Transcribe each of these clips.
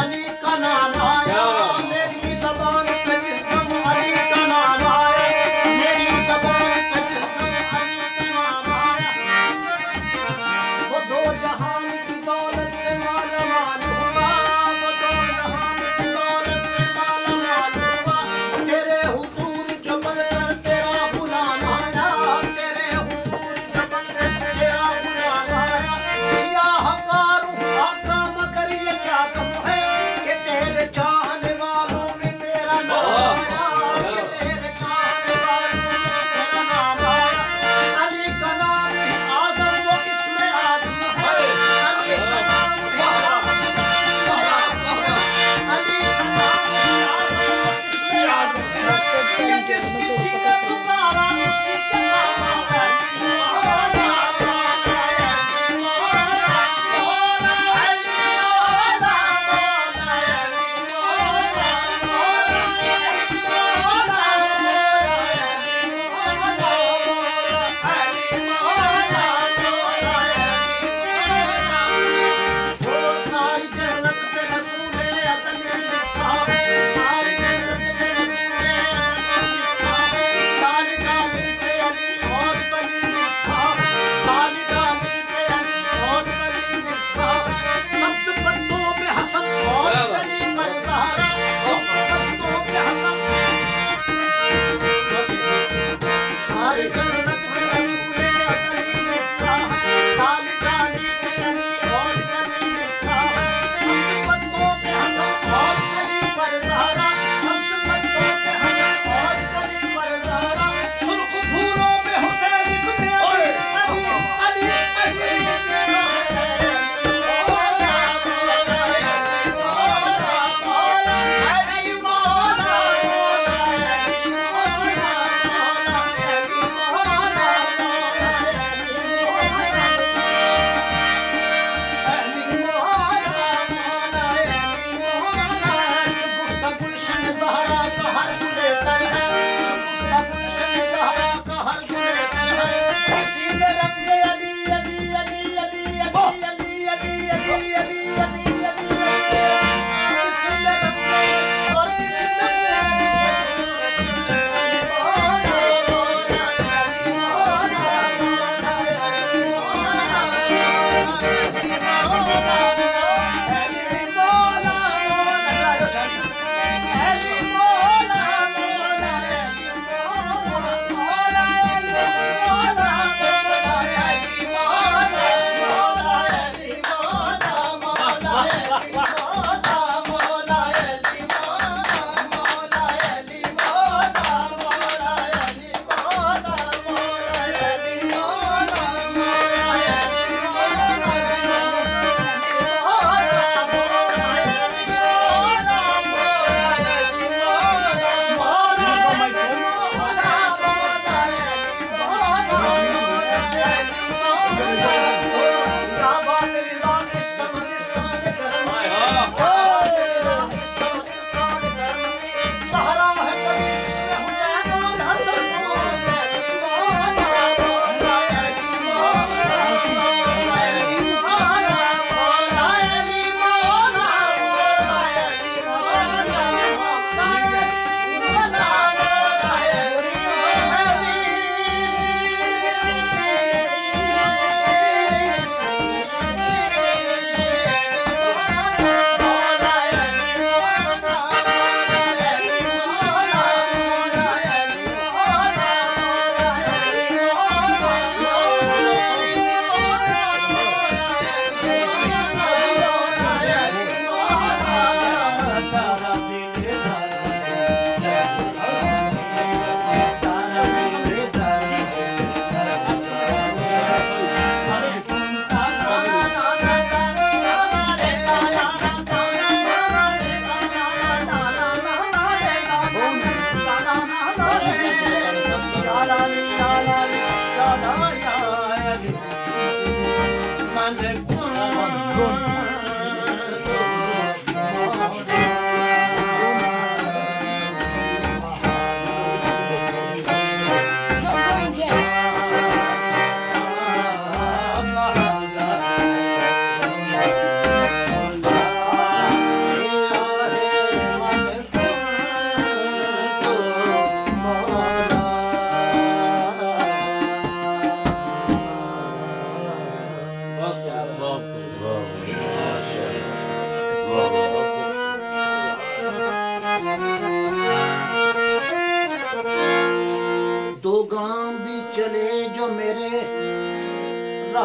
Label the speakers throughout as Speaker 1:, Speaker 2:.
Speaker 1: अली का नाम आया, मेरी ज़बान पे जिसम अली का नाम आया, मेरी ज़बान पे जिसम अली का नाम आया। वो दो जहान की दौलत से माला माल हुआ, वो दो जहान की दौलत से माला माल हुआ। तेरे हुजूर जो बनकर तेरा गुलाम आया, तेरे हुजूर जो बनकर तेरा गुलाम आया। सियाहकार आका मगर ये क्या कम है कि तेरे चाहने वालों में मेरा नाम आया, कि तेरे चाहने वालों में मेरा नाम आया। अली का नाम है आज़म, वो इसमें आज़म है। अली का नाम है आज़म, अली का नाम है आज़म, वो इसमें आज़म है। कि जिस किसी ने पुकारा उसी के काम आया।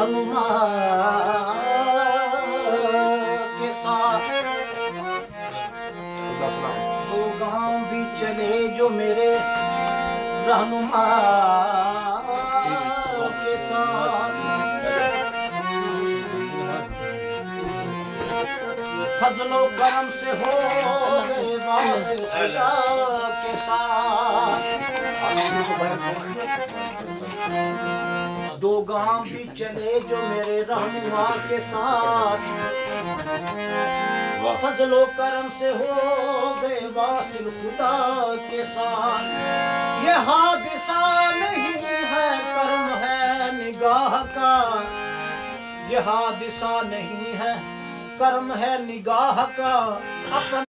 Speaker 1: रहनुमा के साथ। दो गांव भी चले जो मेरे रहनुमा के साथ। फजलो करम से हो गए वासिल खुदा के साथ। दो गांव भी चले जो मेरे रहनुमा के साथ। फजलो करम से हो गए वासिल खुदा के साथ। ये हादिसा नहीं है कर्म है निगाह का। ये हादिसा नहीं है कर्म है निगाह का। अपन